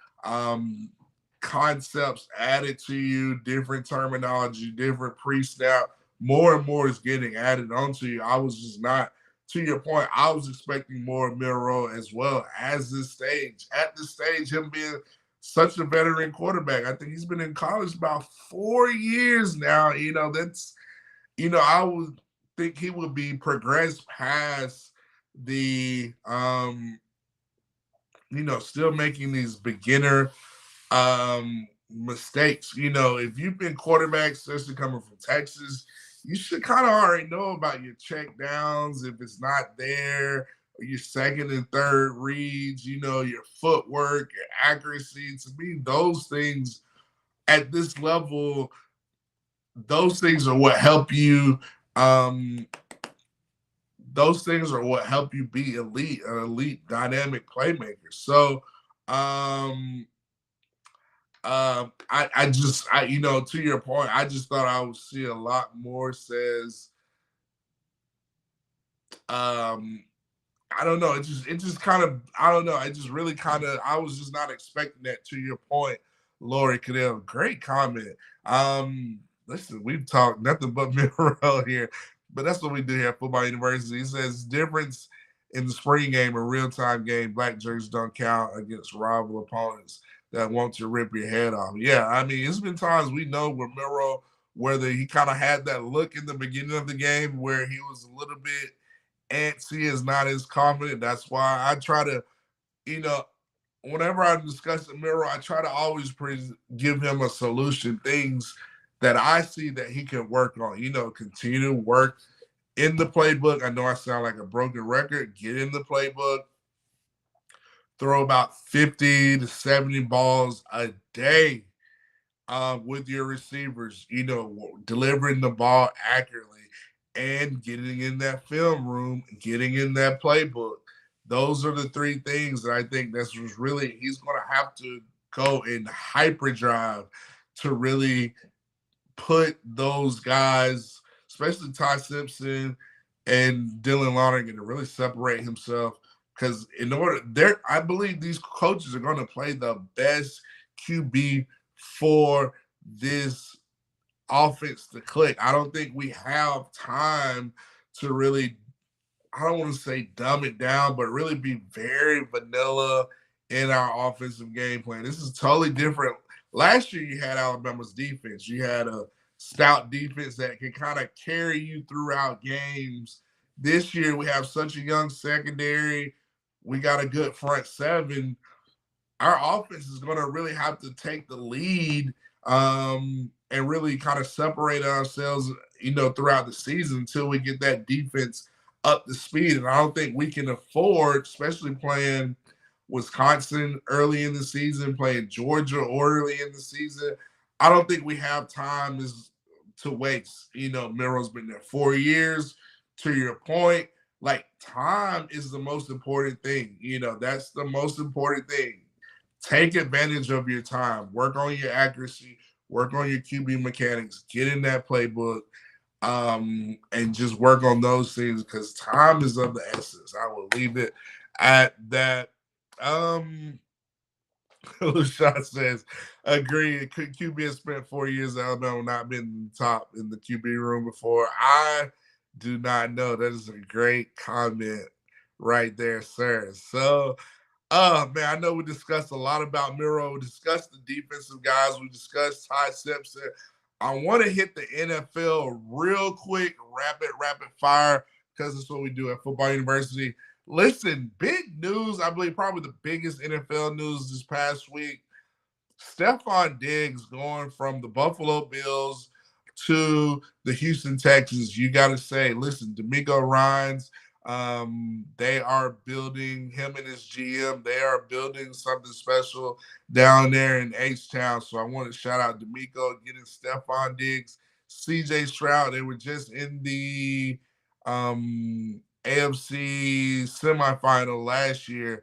concepts added to you, different terminology, different pre-snap more and more is getting added onto you. I was just not, to your point, I was expecting more of Milroe as well as this stage. At this stage, him being such a veteran quarterback. I think he's been in college about 4 years now. That's, I would think he would be progressed past the, still making these beginner mistakes. If you've been quarterback, especially coming from Texas, you should kind of already know about your check downs if it's not there, or your second and third reads, your footwork, your accuracy. To me, those things at this level, those things are what help you. Um, those things are what help you be elite, an elite dynamic playmaker. So, to your point, I just thought I would see a lot more. Says, I don't know. It just kind of, I don't know. It just really kind of, I was just not expecting that. To your point, Lori Caddell, great comment. Listen, we've talked nothing but Milroe here, but that's what we do here at Football University. He says difference in the spring game and real-time game, black jerseys don't count against rival opponents that want to rip your head off. Yeah, I mean, it's been times we know where Milroe, whether he kind of had that look in the beginning of the game where he was a little bit antsy, is not as confident. That's why I try to, whenever I discuss the Milroe, I try to always give him a solution, things that I see that he can work on, continue to work in the playbook. I know I sound like a broken record. Get in the playbook, throw about 50 to 70 balls a day with your receivers, delivering the ball accurately and getting in that film room, getting in that playbook. Those are the three things that I think that's really, he's going to have to go in hyperdrive to really put those guys, especially Ty Simpson and Dylan Lonergan, to really separate himself. Because I believe these coaches are going to play the best QB for this offense to click. I don't think we have time to really, I don't want to say dumb it down, but really be very vanilla in our offensive game plan. This is totally different. Last year, you had Alabama's defense. You had a stout defense that can kind of carry you throughout games. This year, we have such a young secondary. We got a good front seven. Our offense is going to really have to take the lead and really kind of separate ourselves, throughout the season until we get that defense up to speed. And I don't think we can afford, especially playing Wisconsin early in the season, playing Georgia early in the season. I don't think we have time to waste. Milroe's been there 4 years. To your point, like, time is the most important thing. That's the most important thing. Take advantage of your time. Work on your accuracy. Work on your QB mechanics. Get in that playbook, and just work on those things because time is of the essence. I will leave it at that. Lushon says, agree. QB has spent 4 years at Alabama, not been top in the QB room before. I do not know. That is a great comment right there, sir. So, man, I know we discussed a lot about Milroe. We discussed the defensive guys. We discussed Ty Simpson. I want to hit the NFL real quick, rapid fire, because that's what we do at Football University. Listen, big news. I believe probably the biggest NFL news this past week. Stephon Diggs going from the Buffalo Bills to the Houston Texans. You got to say, listen, D'Amico Ryans, they are building, him and his GM, they are building something special down there in H-Town. So I want to shout out D'Amico, getting Stephon Diggs, CJ Stroud. They were just in the AFC semifinal last year,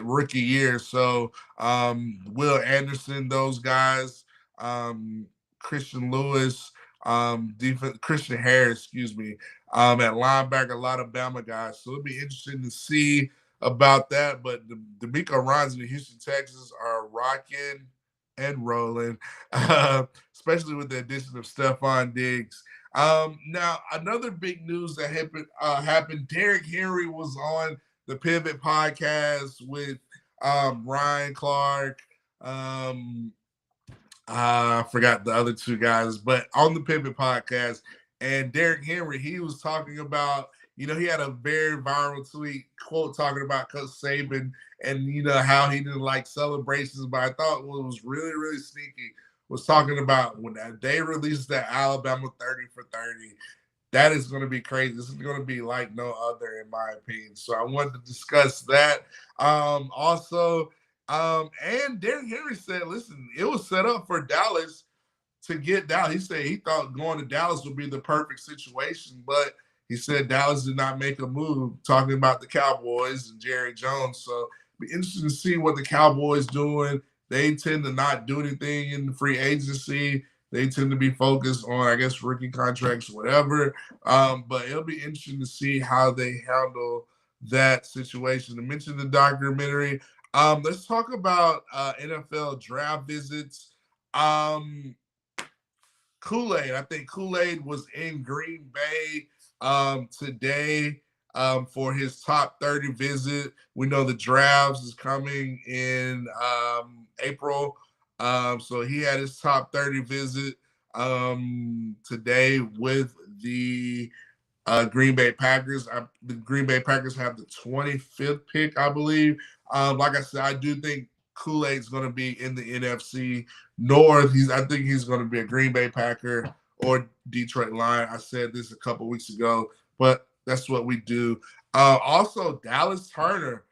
rookie year. So Will Anderson, those guys, Christian Lewis, Christian Harris, excuse me, at linebacker, a lot of Bama guys. So it'll be interesting to see about that. But the D'Amico Ryans in the Houston Texans are rocking and rolling, especially with the addition of Stephon Diggs. Now, another big news that happened. Derrick Henry was on the Pivot podcast with Ryan Clark. I forgot the other two guys, but on the Pivot podcast, and Derrick Henry, he was talking about, he had a very viral tweet quote talking about Coach Saban and, how he didn't like celebrations. But I thought what was really, really sneaky was talking about when they released that Alabama 30 for 30. That is going to be crazy. This is going to be like no other, in my opinion. So I wanted to discuss that. And Derrick Henry said, listen, it was set up for Dallas to get Dallas. He said he thought going to Dallas would be the perfect situation, but he said Dallas did not make a move, talking about the Cowboys and Jerry Jones. So it'll be interesting to see what the Cowboys doing. They tend to not do anything in the free agency. They tend to be focused on, I guess, rookie contracts, whatever. But it'll be interesting to see how they handle that situation. To mention the documentary, let's talk about NFL draft visits. Kool-Aid. I think Kool-Aid was in Green Bay today for his top 30 visit. We know the drafts is coming in April. So he had his top 30 visit today with the Green Bay Packers. The Green Bay Packers have the 25th pick, I believe. Like I said, I do think Kool-Aid's going to be in the NFC North. I think he's going to be a Green Bay Packer or Detroit Lion. I said this a couple weeks ago, but that's what we do. Also, Dallas Turner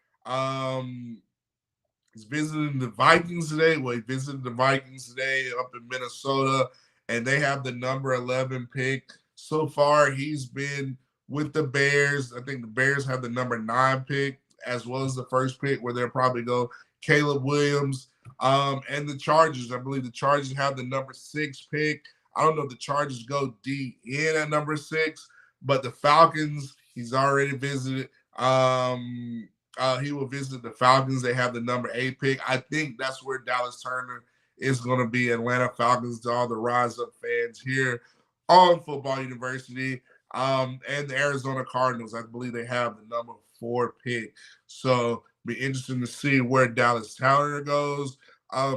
is visiting the Vikings today. Well, he visited the Vikings today up in Minnesota, and they have the number 11 pick. So far, he's been with the Bears. I think the Bears have the number 9 pick, as well as the first pick, where they'll probably go Caleb Williams. And the Chargers, I believe the Chargers have the number 6 pick. I don't know if the Chargers go D in at number 6, but the Falcons, he's already visited. He will visit the Falcons. They have the number 8 pick. I think that's where Dallas Turner is going to be. Atlanta Falcons, to all the Rise Up fans here on Football University. And the Arizona Cardinals, I believe they have the number 4 pick. So be interesting to see where Dallas Turner goes.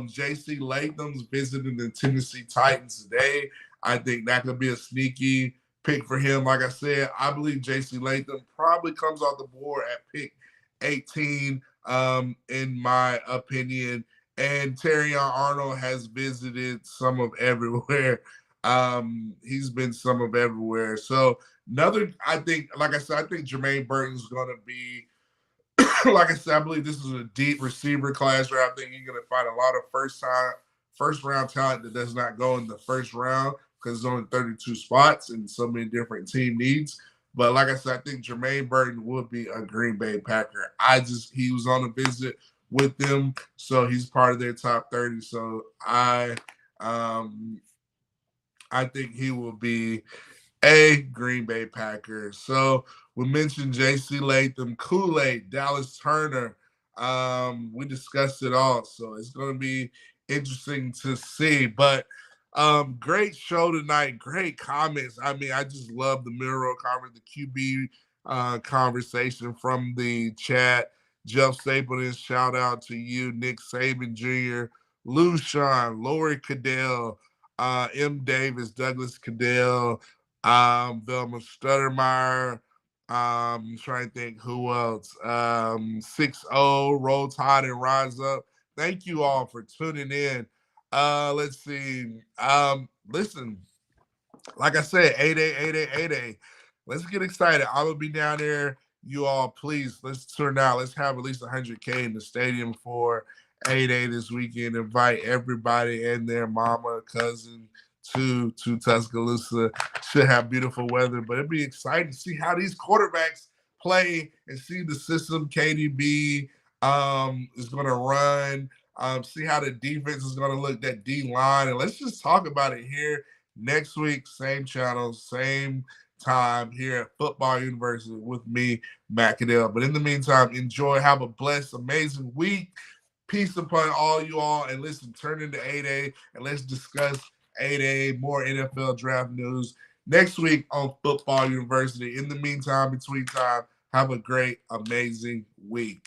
J.C. Latham's visiting the Tennessee Titans today. I think that could be a sneaky pick for him. Like I said, I believe J.C. Latham probably comes off the board at pick 18, in my opinion. And Terrion Arnold has visited some of everywhere. He's been some of everywhere. So I think Jermaine Burton's going to be, like I said, I believe this is a deep receiver class where I think you're going to find a lot of first round talent that does not go in the first round because there's only 32 spots and so many different team needs. But like I said, I think Jermaine Burton would be a Green Bay Packer. He was on a visit with them, so he's part of their top 30. So I think he will be a Green Bay Packer. So we mentioned J.C. Latham, Kool-Aid, Dallas Turner. We discussed it all, so it's going to be interesting to see. But great show tonight. Great comments. I mean, I just love the middle comment, the QB conversation from the chat. Jeff Stapleton, shout out to you. Nick Saban Jr., Lou Sean, Lori Caddell, M. Davis, Douglas Caddell, Velma Stuttermeyer. I'm trying to think who else. 6-0, Roll Tide and Rise Up. Thank you all for tuning in. Let's see. Listen, like I said, 8A. Let's get excited. I'm going to be down there. You all, please, let's turn out. Let's have at least 100K in the stadium for 8A this weekend. Invite everybody and their mama, cousin to Tuscaloosa. Should have beautiful weather, but it'd be exciting to see how these quarterbacks play and see the system KDB is going to run. See how the defense is going to look, that D-line. And let's just talk about it here next week. Same channel, same time here at Football University with me, Matt Caddell. But in the meantime, enjoy. Have a blessed, amazing week. Peace upon all you all. And listen, turn into 8A and let's discuss 8A, more NFL draft news next week on Football University. In the meantime, between time, have a great, amazing week.